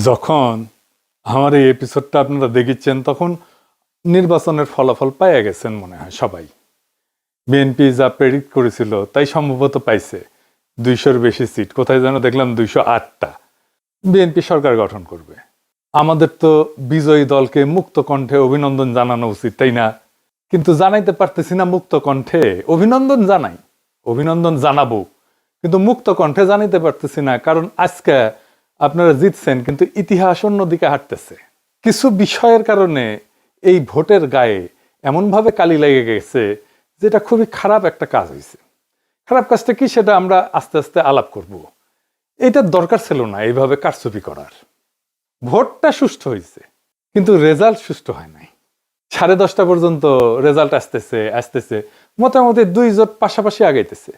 যখন আমার এই এপিসোডটা আপনারা দেখেছেন তখন নির্বাচনের ফলাফল পাইয়া গেছেন মনে হয় সবাই। বিএনপি যা প্রেডিক্ট করেছিল তাই সম্ভবত পাইছে 200-র বেশি সিট, কোথায় যেন দেখলাম 208টা। বিএনপি সরকার গঠন করবে। আমাদের তো বিজয়ী দলকে মুক্ত কণ্ঠে অভিনন্দন জানানো উচিত, তাই না? কিন্তু জানাইতে পারতেছি না মুক্ত কণ্ঠে। অভিনন্দন জানাই, অভিনন্দন জানাবো, কিন্তু মুক্ত কণ্ঠে জানাইতে পারতেছি না, কারণ আজকে আপনারা জিতছেন কিন্তু ইতিহাস অন্যদিকে হাঁটতেছে। কিছু বিষয়ের কারণে এই ভোটের গায়ে এমনভাবে কালি লেগে গেছে যেটা খুবই খারাপ একটা কাজ হয়েছে। খারাপ কাজটা কি সেটা আমরা আস্তে আস্তে আলাপ করব। এইটার দরকার ছিল না এইভাবে কারচুপি করার। ভোটটা সুষ্ঠু হয়েছে কিন্তু রেজাল্ট সুষ্ঠু হয় নাই। 10:30 পর্যন্ত রেজাল্ট আসতেছে মোটামুটি 2 জোট পাশাপাশি আগাইতেছে,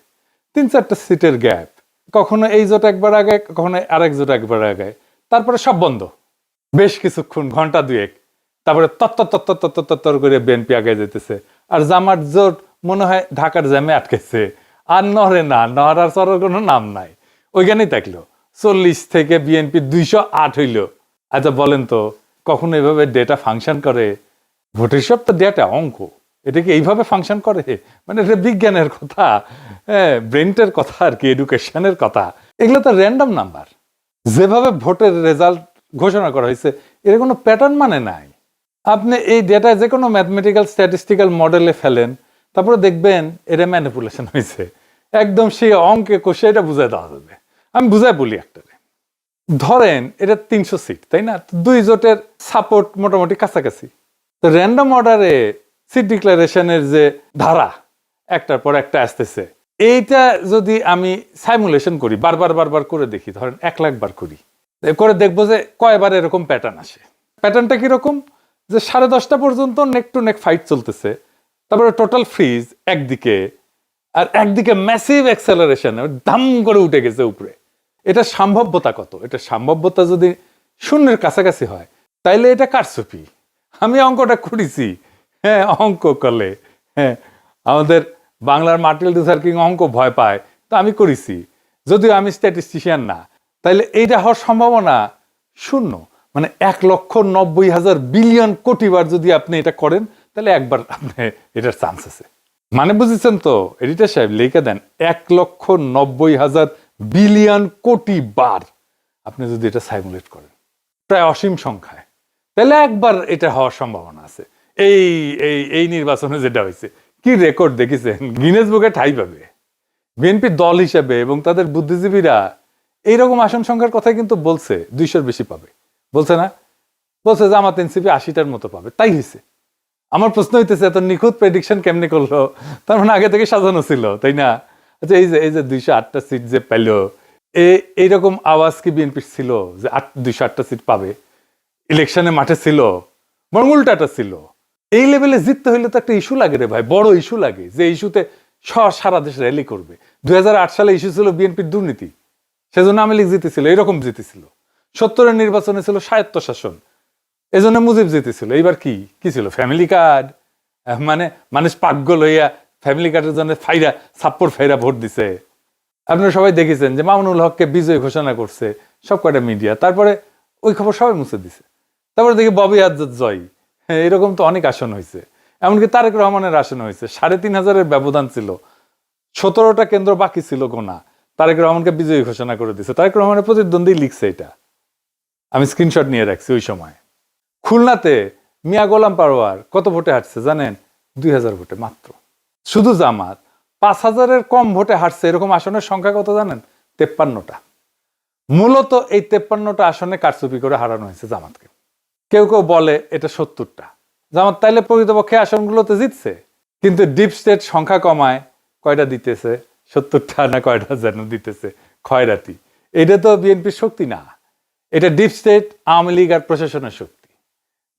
3-4টা সিটের গ্যাপ, কখনো এই জোট একবার আগে, কখনো আরেক জোট একবার আগে, তারপরে সব বন্ধ বেশ কিছুক্ষণ, ঘন্টা 2-1, তারপরে তত্তর করে বিএনপি আগে যেতেছে। আর জামাত জোট মনে হয় ঢাকার জ্যামে আটকেছে, আর নড়ে না, নড়ার চড়ার কোনো নাম নাই, ওইখানেই থাকলো। 40 থেকে বিএনপি 208 হইল। আচ্ছা বলেন তো, কখনো এইভাবে ডেটা ফাংশন করে? ভোটের সব তো ডেটা, অঙ্ক, এটা কি এইভাবে ফাংশন করে? মানে এটা বিজ্ঞানের কথা, হ্যাঁ, ব্রেনটের কথা আর কি, এডুকেশনের কথা। এগুলো তো র্যান্ডম নাম্বার। যেভাবে ভোটের রেজাল্ট ঘোষণা করা হয়েছে এর কোনো প্যাটার্ন মানে নাই। আপনি এই ডেটা যে কোনো ম্যাথমেটিক্যাল স্ট্যাটিস্টিক্যাল মডেলে ফেলেন, তারপরে দেখবেন এটা ম্যানিপুলেশন হয়েছে। একদম সেই অঙ্কে কষে এটা বুঝাই দেওয়া যাবে। আমি বুঝাই বলি একটারে, ধরেন এটা 300 সিট, তাই না? 2 জোটের সাপোর্ট মোটামুটি কাছাকাছি। তো র্যান্ডম অর্ডারে সিট ডিক্লারেশনের যে ধারা একটার পর একটা আসতেছে, এইটা যদি আমি সাইমুলেশন করি, বারবার করে দেখি, ধরেন 1 লাখ বার করি, করে দেখবো যে কয়বার এরকম প্যাটার্ন আসে। প্যাটার্নটা কিরকম? যে 10:30 পর্যন্ত নেক টু নেক ফাইট চলতেছে, তারপরে টোটাল ফ্রিজ একদিকে, আর একদিকে ম্যাসিভ অ্যাক্সেলারেশন, দাম করে উঠে গেছে উপরে। এটা সম্ভাব্যতা কত? এটা সম্ভাব্যতা যদি 0-এর কাছাকাছি হয় তাইলে এটা কারচুপি। আমি অঙ্কটা করেছি, হ্যাঁ, অঙ্ক করলে, হ্যাঁ, আমাদের বাংলার মার্টিন লুথার কিং অঙ্ক ভয় পায়, তো আমি করেছি, যদিও আমি স্ট্যাটিস্টিশিয়ান না। তাইলে এইটা হওয়ার সম্ভাবনা 0। মানে 1,90,000 বিলিয়ন কোটি বার যদি আপনি এটা করেন তাহলে একবার আপনি এটার চান্স আছে। মানে বুঝেছেন তো এডিটর সাহেব, লিখে দেন 1,90,000 বিলিয়ন কোটি বার আপনি যদি এটা সাইমুলেট করেন, প্রায় অসীম সংখ্যায়, তাহলে একবার এটা হওয়ার সম্ভাবনা আছে। এই এই এই নির্বাচনে যেটা হয়েছে, কি রেকর্ড দেখেছেন, গিনেস বুকে ঠাঁই পাবে বিএনপি দল হিসেবে। এবং তাদের বুদ্ধিজীবীরা এইরকম আসন সংখ্যার কথাই কিন্তু বলছে, 200-র বেশি পাবে বলছে না? বলছে যে জামাত এনসিপি 80টার মতো পাবে, তাই হয়েছে। আমার প্রশ্ন হইতেছে এত নিখুঁত প্রেডিকশন কেমনে করলো? তার মানে আগে থেকে সাজানো ছিল, তাই না? আচ্ছা, এই যে 208টা সিট যে পেল, এইরকম আওয়াজ কি বিএনপি ছিল যে 208টা সিট পাবে? ইলেকশনে মাঠে ছিল, বরং উল্টাটা ছিল। এই লেভেলে জিততে হইলে তো একটা ইস্যু লাগে রে ভাই, বড় ইস্যু লাগে, যে ইস্যুতে সারা দেশ র্যালি করবে। 2008 সালে ইস্যু ছিল বিএনপির দুর্নীতি, সেজন্য আওয়ামী লীগ জিতেছিল, এরকম জিতেছিল। 70-এর নির্বাচনে ছিল স্বায়ত্তশাসন, এজন্য মুজিব জিতেছিল। এইবার কি ছিল? Family card. মানে মানুষ পাগল হইয়া ফ্যামিলি কার্ডের জন্য ছাপ্পর ফাইরা ভোট দিছে। আপনারা সবাই দেখেছেন যে মামুনুল হককে বিজয় ঘোষণা করছে সব কয়টা মিডিয়া, তারপরে ওই খবর সবাই মুছে দিছে। তারপরে দেখি ববি আজাদ জয়, এরকম তো অনেক আসন হয়েছে। এমনকি তারেক রহমানের আসন হয়েছে, 3,500-এর ব্যবধান ছিল, 17টা কেন্দ্র বাকি ছিল গোনা, তারেক রহমানকে বিজয়ী ঘোষণা করে দিছে। তারেক রহমানের প্রতিদ্বন্দ্বী লিখছে, এটা আমি স্ক্রিনশট নিয়ে রাখছি। ওই সময় খুলনাতে মিয়া গোলাম পারোয়ার কত ভোটে হাঁটছে জানেন? 2,000 ভোটে মাত্র। শুধু জামাত 5,000-এর কম ভোটে হাঁটছে এরকম আসনের সংখ্যা কত জানেন? 53টা। মূলত এই 53টা আসনে কারচুপি করে হারানো হয়েছে জামাতকে। কেউ কেউ বলে এটা 70টা। জামাত তাইলে প্রকৃতপক্ষে আসনগুলোতে জিতছে, কিন্তু ডিপ স্টেট সংখ্যা কমায় কয়টা দিতেছে? 70টা না কয়টা যেন দিতেছে, খয়রাতি। এটা তো বিএনপির শক্তি না, এটা ডিপ স্টেট, আওয়ামী লীগ আর প্রশাসনের শক্তি।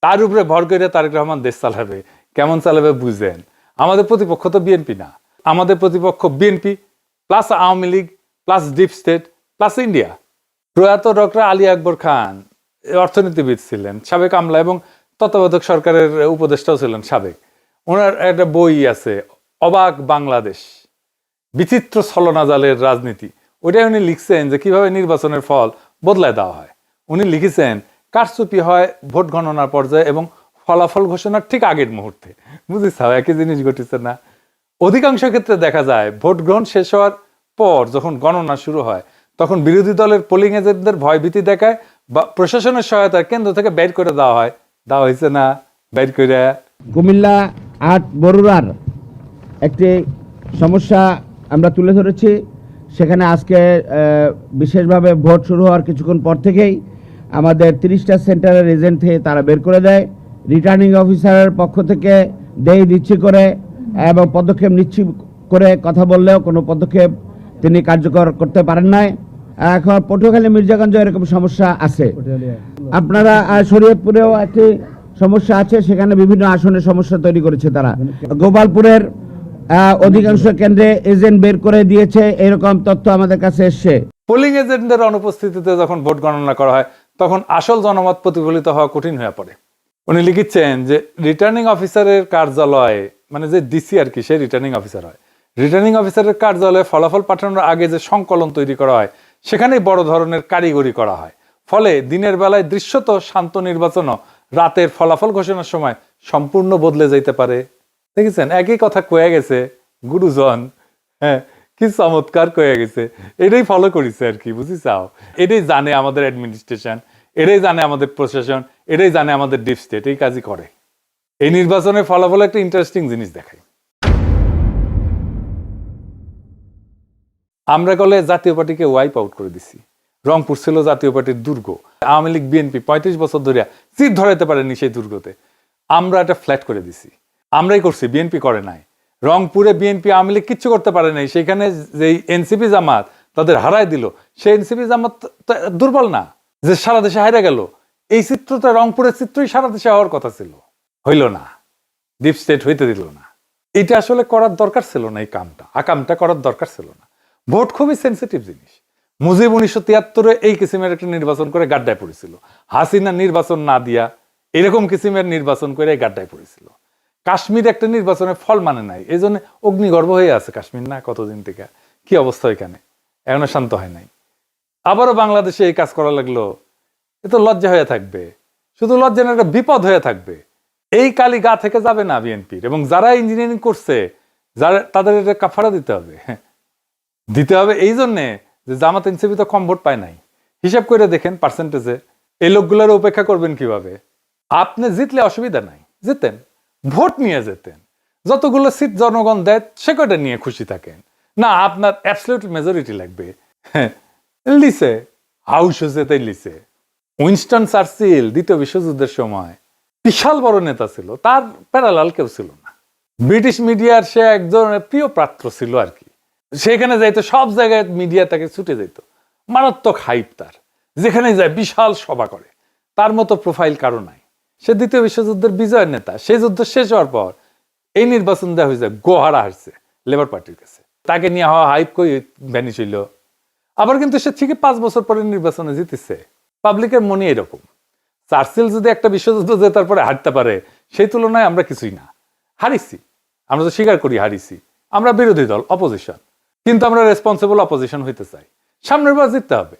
তার উপরে ভর করে তারেক রহমান দেশ চালাবে। কেমন চালাবে বুঝেন? আমাদের প্রতিপক্ষ তো বিএনপি না, আমাদের প্রতিপক্ষ BNP plus Awami League plus deep state plus India. প্রয়াত ডক্টর আলী আকবর খান অর্থনীতিবিদ ছিলেন, সাবেক আমলা এবং তত্ত্বাবধায়ক সরকারের উপদেষ্টাও ছিলেন সাবেক। ওনার একটা বই আছে, অবাক বাংলাদেশ, বিচিত্র ছলনাজালের রাজনীতি। ওইটাই উনি লিখছেন যে কিভাবে নির্বাচনের ফল বদলায় দেওয়া হয়। উনি লিখেছেন কারচুপি হয় ভোট গণনার পর্যায়ে এবং ফলাফল ঘোষণার ঠিক আগের মুহূর্তে। বুঝেছাও একই জিনিস ঘটেছে না? অধিকাংশ ক্ষেত্রে দেখা যায় ভোট গ্রহণ শেষ হওয়ার পর যখন গণনা শুরু হয় তখন বিরোধী দলের পোলিং এজেন্টদের ভয়ভীতি দেখায় বা প্রশাসনের সহায়তায় কেন্দ্র থেকে বের করে দেওয়া হয়েছে না? বের করে কুমিল্লা ৮ বরুড়ার একটি সমস্যা আমরা তুলে ধরেছি। সেখানে আজকে বিশেষভাবে ভোট শুরু হওয়ার কিছুক্ষণ পর থেকেই আমাদের 30টা সেন্টারের এজেন্ট থেকে তারা বের করে দেয়। রিটার্নিং অফিসারের পক্ষ থেকে দেই দিচ্ছি করে এবং পদক্ষেপ নিচ্ছি করে কথা বললেও কোনো পদক্ষেপ তিনি কার্যকর করতে পারেন নাই। এখন পটুয়াখালী মির্জাগঞ্জ এরকম সমস্যা আছে। আপনারা শরীয়তপুরেও একটি সমস্যা আছে, সেখানে বিভিন্ন আসনে সমস্যা তৈরি করেছে তারা। গোপালপুরের অধিকাংশ কেন্দ্রে এজেন্ট বের করে দিয়েছে, এরকম তথ্য আমাদের কাছে এসছে। পোলিং এজেন্টদের অনুপস্থিতিতে যখন ভোট গণনা করা হয় তখন আসল জনমত প্রতিফলিত হওয়া কঠিন হয়ে পড়ে। উনি লিখেছেন যে রিটার্নিং অফিসারের কার্যালয়ে, মানে যে ডিসি আর কি, সে রিটার্নিং অফিসার হয়। রিটার্নিং অফিসারের কার্যালয়ে ফলাফল পাঠানোর আগে যে সংকলন তৈরি করা হয় সেখানেই বড় ধরনের কারিগরি করা হয়। ফলে দিনের বেলায় দৃশ্যত শান্ত নির্বাচনও রাতের ফলাফল ঘোষণার সময় সম্পূর্ণ বদলে যেতে পারে। দেখেছেন, একই কথা কয়ে গেছে গুরুজন। হ্যাঁ, কি চমৎকার কয়ে গেছে। এটাই ফলো করেছে আর কি, বুঝিছাও? এটাই জানে আমাদের অ্যাডমিনিস্ট্রেশন, এটাই জানে আমাদের প্রশাসন, এটাই জানে আমাদের ডিপ স্টেট। এই কাজই করে। এই নির্বাচনের ফলাফল একটা ইন্টারেস্টিং জিনিস দেখায়। আমরা গলে জাতীয় পার্টিকে ওয়াইপ আউট করে দিছি। রংপুর ছিল জাতীয় পার্টির দুর্গ। আওয়ামী লীগ বিএনপি 35 বছর ধরে চিত ধরাইতে পারেনি সেই দুর্গতে। আমরা এটা ফ্ল্যাট করে দিছি। আমরাই করছি, বিএনপি করে নাই। রংপুরে বিএনপি আওয়ামী লীগ কিচ্ছু করতে পারে নাই। সেখানে যে এনসিপি জামাত তাদের হারায় দিল, সেই এনসিপি জামাত দুর্বল না যে সারা দেশে হারিয়ে গেল। এই চিত্রটা, রংপুরের চিত্রই সারা দেশে হওয়ার কথা ছিল, হইল না। ডিপ স্টেট হইতে দিল না। এটা আসলে করার দরকার ছিল না। এই আকামটা করার দরকার ছিল না। ভোট খুবই সেন্সিটিভ জিনিস। মুজিব 1973-এ এই কিসিমের একটা নির্বাচন করে গাড্ডায় পড়েছিল। হাসিনা নির্বাচন না দিয়া এরকম কিসিমের নির্বাচন করে গাড্ডায় পড়েছিল। কাশ্মীর একটা নির্বাচনের ফল মানে নাই, এই জন্য অগ্নিগর্ভ হয়ে আছে কাশ্মীর না কতদিন থেকে। কি অবস্থা এখানে, এখনো শান্ত হয় নাই। আবারও বাংলাদেশে এই কাজ করা লাগলো। এ তো লজ্জা হয়ে থাকবে, শুধু লজ্জা না, একটা বিপদ হয়ে থাকবে। এই কালি গা থেকে যাবে না বিএনপির। এবং যারা ইঞ্জিনিয়ারিং করছে, যারা, তাদের এটা কাফারা দিতে হবে। এই জন্যে যে জামাত এনসিপি তো কম ভোট পায় নাই। হিসাব করে দেখেন পার্সেন্টেজে এই লোকগুলোর উপেক্ষা করবেন কিভাবে? আপনি জিতলে অসুবিধা নাই, যেতেন, ভোট নিয়ে যেতেন। যতগুলো সিট জনগণ দেয় সে কয়টা নিয়ে খুশি থাকেন না। আপনার অ্যাবসলিউট মেজরিটি লাগবে। লিসে হাউস যেতেই লিসে। উইনস্টন চার্চিল দ্বিতীয় বিশ্বযুদ্ধের সময় বিশাল বড় নেতা ছিল, তার প্যারালাল কেউ ছিল না। ব্রিটিশ মিডিয়ার সে একজন প্রিয় পাত্র ছিল আর কি। সেখানে যাইতো, সব জায়গায় মিডিয়া তাকে ছুটে যেত। মারাত্মক হাইপ তার, যেখানে যায় বিশাল সভা করে। তার মতো প্রোফাইল কারো নাই। সে দ্বিতীয় বিশ্বযুদ্ধের বিজয়ের নেতা। সেই যুদ্ধ শেষ হওয়ার পর এই নির্বাচন দেওয়া হয়েছে, গোহারা হারছে লেবার পার্টির কাছে। তাকে নিয়ে হওয়া হাইপ কই ভ্যানিশ হইল। আবার কিন্তু সে ঠিকই 5 বছর পরে নির্বাচনে জিতেছে। পাবলিকের মনে এরকম। চার্চিল যদি একটা বিশ্বযুদ্ধ জেতার পরে হারতে পারে, সেই তুলনায় আমরা কিছুই না। হারিছি, আমরা তো স্বীকার করি হারিছি। আমরা বিরোধী দল, অপোজিশন, কিন্তু আমরা রেসপন্সিবল অপোজিশন হইতে চাই। সামনের বার জিততে হবে।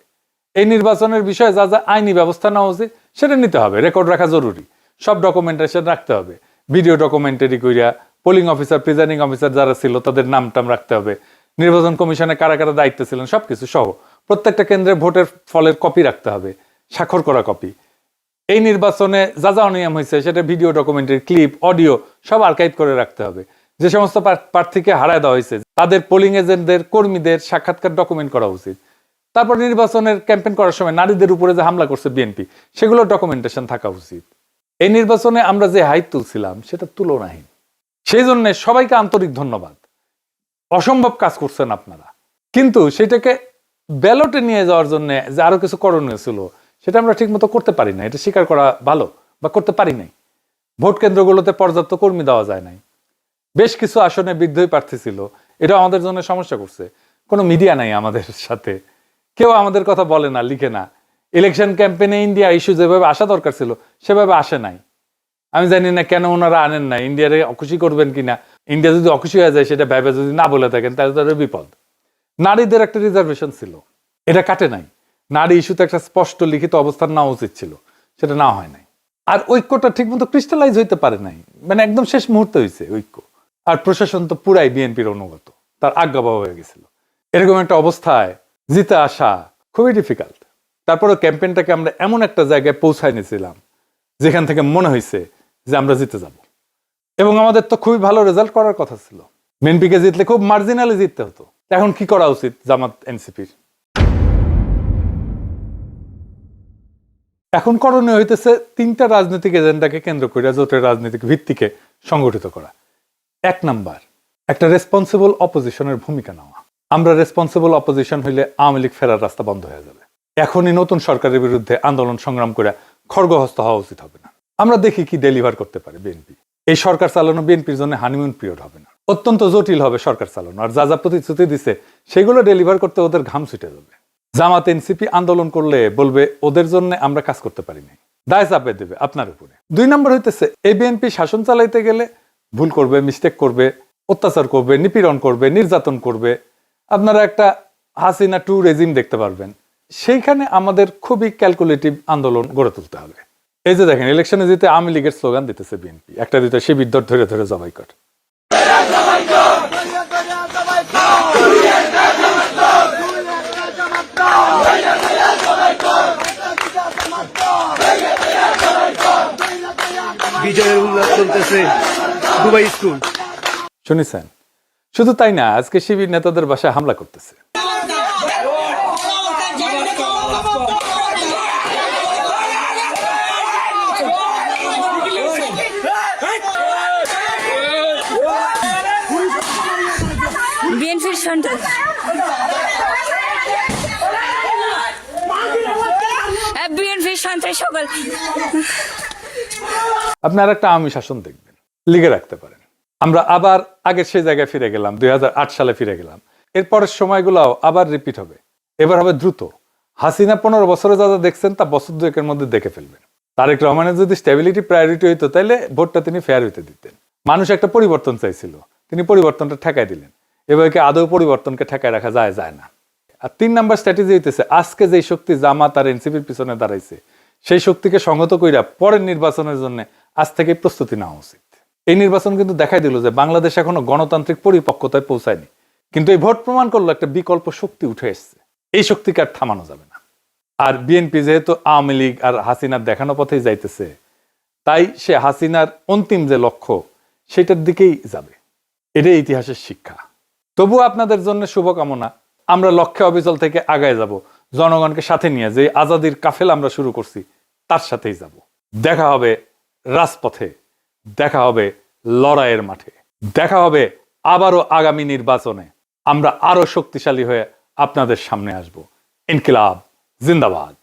এই নির্বাচনের বিষয়ে যা যা আইনি ব্যবস্থা নেওয়া উচিত সেটা নিতে হবে। রেকর্ড রাখা জরুরি, সব ডকুমেন্টেশন রাখতে হবে। ভিডিও ডকুমেন্টারি কইরা পোলিং অফিসার, প্রিজাইডিং অফিসার যারা ছিল তাদের নাম টাম রাখতে হবে। নির্বাচন কমিশনে কারা কারা দায়িত্ব ছিলেন সবকিছু সহ প্রত্যেকটা কেন্দ্রে ভোটের ফলের কপি রাখতে হবে, স্বাক্ষর করা কপি। এই নির্বাচনে যা যা অনিয়ম হয়েছে সেটা ভিডিও ডকুমেন্টারি, ক্লিপ, অডিও সব আর্কাইভ করে রাখতে হবে। যে সমস্ত প্রার্থীকে হারায় দেওয়া হয়েছে তাদের পোলিং এজেন্টদের, কর্মীদের সাক্ষাৎকার ডকুমেন্ট করা উচিত। তারপর নির্বাচনের ক্যাম্পেইন করার সময় নারীদের উপরে যে হামলা করছে বিএনপি, সেগুলো ডকুমেন্টেশন থাকা উচিত। এই নির্বাচনে আমরা যে হাইপ তুলছিলাম সেটা তুলনাহীন। সেই জন্য সবাইকে আন্তরিক ধন্যবাদ। অসম্ভব কাজ করছেন আপনারা। কিন্তু সেটাকে ব্যালটে নিয়ে যাওয়ার জন্য যে আরো কিছু করণীয় ছিল সেটা আমরা ঠিক মতো করতে পারি না। এটা স্বীকার করা ভালো, বা করতে পারি নাই। ভোট কেন্দ্রগুলোতে পর্যাপ্ত কর্মী দেওয়া যায় নাই। বেশ কিছু আসনে বিদ্রোহী প্রার্থী ছিল, এটা আমাদের জন্য সমস্যা করছে। কোনো মিডিয়া নাই আমাদের সাথে, কেউ আমাদের কথা বলে না, লিখে না। ইলেকশন ক্যাম্পেইনে ইন্ডিয়া ইস্যু যেভাবে আসা দরকার ছিল সেভাবে আসে নাই। আমি জানি না কেন ওনারা আনেন না। ইন্ডিয়ারে অখুশি করবেন কিনা, ইন্ডিয়া যদি অখুশি হয়ে যায় সেটা ভেবে যদি না বলে থাকেন তাহলে তাদের বিপদ। নারীদের একটা রিজার্ভেশন ছিল, এটা কাটে নাই। নারী ইস্যুতে একটা স্পষ্ট লিখিত অবস্থান নেওয়া উচিত ছিল, সেটা না হয় নাই। আর ঐক্যটা ঠিক মতো ক্রিস্টালাইজ হইতে পারে নাই, মানে একদম শেষ মুহূর্তে হয়েছে ঐক্য। আর প্রশাসন তো পুরাই বিএনপির অনুগত, তার আজ্ঞাবহ হয়ে গেছিল। এরকম একটা অবস্থায় জিতে আসা খুবই ডিফিকাল্ট। তারপরে ক্যাম্পেইনটাকে আমরা এমন একটা জায়গায় পৌঁছায় নিয়েছিলাম যেখান থেকে মনে হয়েছে যে আমরা জিতে যাব, এবং আমাদের তো খুবই ভালো রেজাল্ট করার কথা ছিল। বিএনপিকে জিতলে খুব মার্জিনালি জিততে হতো। এখন কি করা উচিত জামাত এনসিপির? এখন করণীয় হইতেছে 3টা রাজনৈতিক এজেন্ডাকে কেন্দ্র করে জোটের রাজনৈতিক ভিত্তিকে সংগঠিত করা। 1 নাম্বার, একটা রেসপন্সিবল অপোজিশনের ভূমিকা নেওয়া। আমরা রেসপন্সিবল অপোজিশন হইলে আওয়ামী লীগ ফেরার রাস্তা বন্ধ হয়ে যাবে। এখনই নতুন সরকারের বিরুদ্ধে আন্দোলন সংগ্রাম করে খড়গহস্ত হওয়া উচিত হবে না। আমরা দেখি কি ডেলিভার করতে পারে বিএনপি। এই সরকার চালানো বিএনপির জন্য হানিমুন পিরিয়ড হবে না, অত্যন্ত জটিল হবে সরকার চালানো। আর যা যা প্রতিশ্রুতি দিছে সেগুলো ডেলিভার করতে ওদের ঘাম ছুটে যাবে। জামাত এনসিপি আন্দোলন করলে বলবে ওদের জন্য আমরা কাজ করতে পারি নাই, দায় চাপে দেবে আপনার উপরে। 2 নম্বর হইতেছে এই বিএনপি শাসন চালাইতে গেলে ভুল করবে, মিস্টেক করবে, অত্যাচার করবে, নিপীড়ন করবে, নির্যাতন করবে। আপনারা একটা হাসিনা 2 রেজিম দেখতে পারবেন। সেইখানে আমাদের খুবই ক্যালকুলেটিভ আন্দোলন গড়ে তুলতে হবে। এই যে দেখেন, ইলেকশনে জিতে আওয়ামী লীগের স্লোগান দিতেছে বিএনপি, একটা দুইটা শিবির ধরে ধরে জবাই কর। বিজয়ের উল্লাস চলতেছে দুবাই স্কুল। শুনেছেন? শুধু তাই না, আজকে শিবির নেতাদের বাসায় হামলা করতেছে। বিএনপির সন্ত্রাস, বিএনপির সন্ত্রাস সকল। আপনি আর একটা আওয়ামী শাসন দেখবেন, লিগে রাখতে পারেন। আমরা আবার আগের সেই জায়গায় ফিরে গেলাম, 2008 সালে ফিরে গেলাম। এরপরের সময়গুলোও আবার রিপিট হবে। এবার হবে দ্রুত। হাসিনা 15 বছরে যা যা দেখছেন তা বছর 2-এর মধ্যে দেখে ফেলবেন। তারেক রহমানের যদি স্টেবিলিটি প্রায়োরিটি হইতো তাহলে ভোটটা তিনি ফেয়ার হইতে দিতেন। মানুষ একটা পরিবর্তন চাইছিল, তিনি পরিবর্তনটা ঠেকাই দিলেন। এভাবে আদৌ পরিবর্তনকে ঠেকায় রাখা যায় না। আর 3 নাম্বার স্ট্র্যাটেজি হইতেছে আজকে যেই শক্তি জামাত আর এনসিপির পিছনে দাঁড়াইছে সেই শক্তিকে সংহত কইরা পরের নির্বাচনের জন্য আজ থেকে প্রস্তুতি নেওয়া উচিত। এই নির্বাচন কিন্তু দেখাই দিল যে বাংলাদেশ এখনো গণতান্ত্রিক পরিপক্কতায় পৌঁছায়নি, কিন্তু এই ভোট প্রমাণ করলো একটা বিকল্প শক্তি উঠে এসছে। এই শক্তিকে আর থামানো যাবে না। আর বিএনপি যেহেতু আওয়ামী লীগ আর হাসিনার দেখানো পথেই যাইতেছে, তাই সে হাসিনার অন্তিম যে লক্ষ্য সেটার দিকেই যাবে। এটাই ইতিহাসের শিক্ষা। তবু আপনাদের জন্য শুভকামনা। আমরা লক্ষ্যে অবিচল থেকে আগায় যাব, জনগণকে সাথে নিয়ে যে আজাদির কাফেলা আমরা শুরু করছি তার সাথেই যাব। দেখা হবে রাজপথে, দেখা হবে লড়াইয়ের মাঠে, দেখা হবে আবারও আগামী নির্বাচনে। আমরা আরো শক্তিশালী হয়ে আপনাদের সামনে আসব। ইনকিলাব জিন্দাবাদ।